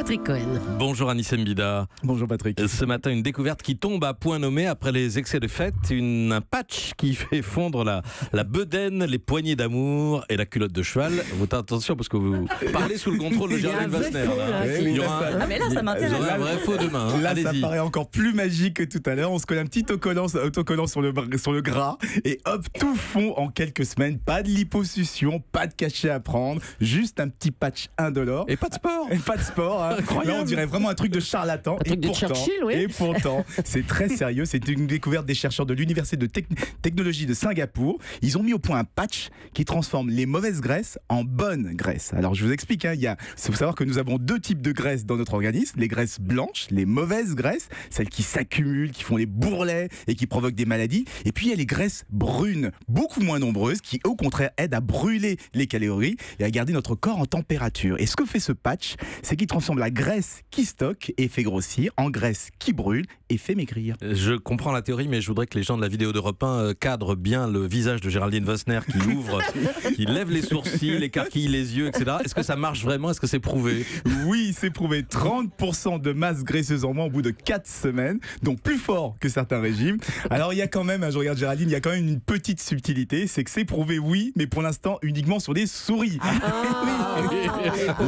Patrick Cohen. Bonjour Anissem Bida. Bonjour Patrick. Ce matin, une découverte qui tombe à point nommé après les excès de fête, un patch qui fait fondre la bedaine, les poignées d'amour et la culotte de cheval. Vous faites attention parce que vous parlez sous le contrôle de Géraldine Wassner. Mais là, ça m'intéresse. Vous aurez un vrai faux demain. Hein. Là, ça Allez-y. paraît encore plus magique que tout à l'heure. On se colle un petit autocollant sur le gras et hop, tout fond en quelques semaines. Pas de liposuction, pas de cachet à prendre, juste un petit patch indolore. Et pas de sport. Et pas de sport. Hein. Là, on dirait vraiment un truc de charlatan. Un truc de Churchill, oui. Et pourtant, c'est très sérieux. C'est une découverte des chercheurs de l'Université de technologie de Singapour. Ils ont mis au point un patch qui transforme les mauvaises graisses en bonnes graisses. Alors, je vous explique. Hein, il faut savoir que nous avons deux types de graisses dans notre organisme. Les graisses blanches, les mauvaises graisses, celles qui s'accumulent, qui font les bourrelets et qui provoquent des maladies. Et puis, il y a les graisses brunes, beaucoup moins nombreuses, qui au contraire aident à brûler les calories et à garder notre corps en température. Et ce que fait ce patch, c'est qu'il transforme la graisse qui stocke et fait grossir en graisse qui brûle et fait maigrir. Je comprends la théorie, mais je voudrais que les gens de la vidéo d'Europe 1 cadrent bien le visage de Géraldine Wassner qui ouvre, qui lève les sourcils, écarquille les yeux, etc. Est-ce que ça marche vraiment? Est-ce que c'est prouvé? Oui, c'est prouvé. 30% de masse graisseuse en moins au bout de 4 semaines, donc plus fort que certains régimes. Alors il y a quand même, je regarde Géraldine, il y a quand même une petite subtilité, c'est que c'est prouvé, oui, mais pour l'instant uniquement sur des souris.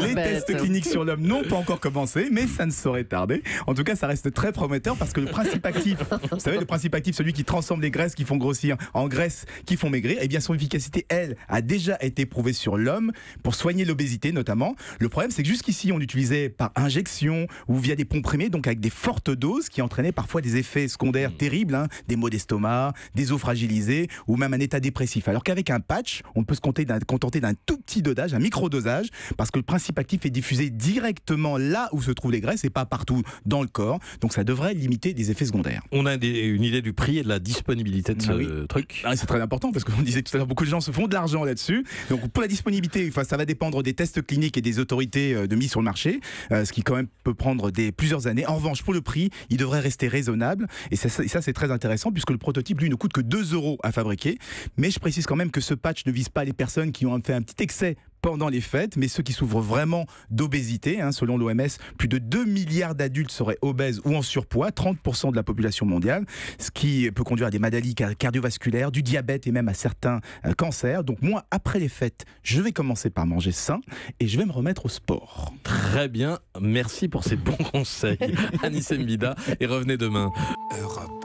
Les tests cliniques sur l'homme n'ont pas encore commencé, mais ça ne saurait tarder. En tout cas, ça reste très prometteur parce que le principe actif, vous savez, le principe actif, celui qui transforme les graisses qui font grossir en graisses qui font maigrir, eh bien son efficacité, elle, a déjà été prouvée sur l'homme pour soigner l'obésité notamment. Le problème, c'est que jusqu'ici, on l'utilisait par injection ou via des comprimés, donc avec des fortes doses qui entraînaient parfois des effets secondaires terribles, hein, des maux d'estomac, des os fragilisés ou même un état dépressif. Alors qu'avec un patch, on peut se contenter d'un tout petit dosage, un micro-dosage, parce que le principe actif est diffusé directement là où se trouvent les graisses et pas partout dans le corps. Donc ça devrait limiter des effets secondaires. On a une idée du prix et de la disponibilité de ce truc. Ah, c'est très important parce qu'on disait tout à l'heure, beaucoup de gens se font de l'argent là-dessus. Donc pour la disponibilité, ça va dépendre des tests cliniques et des autorités de mise sur le marché, ce qui quand même peut prendre plusieurs années. En revanche, pour le prix, il devrait rester raisonnable. Et ça c'est très intéressant puisque le prototype, lui, ne coûte que 2 € à fabriquer. Mais je précise quand même que ce patch ne vise pas les personnes qui ont fait un petit excès pendant les fêtes, mais ceux qui souffrent vraiment d'obésité. Hein, selon l'OMS, plus de 2 milliards d'adultes seraient obèses ou en surpoids, 30% de la population mondiale, ce qui peut conduire à des maladies cardiovasculaires, du diabète et même à certains cancers. Donc moi, après les fêtes, je vais commencer par manger sain et je vais me remettre au sport. Très bien, merci pour ces bons conseils, Anissem Bida, et revenez demain. Europe.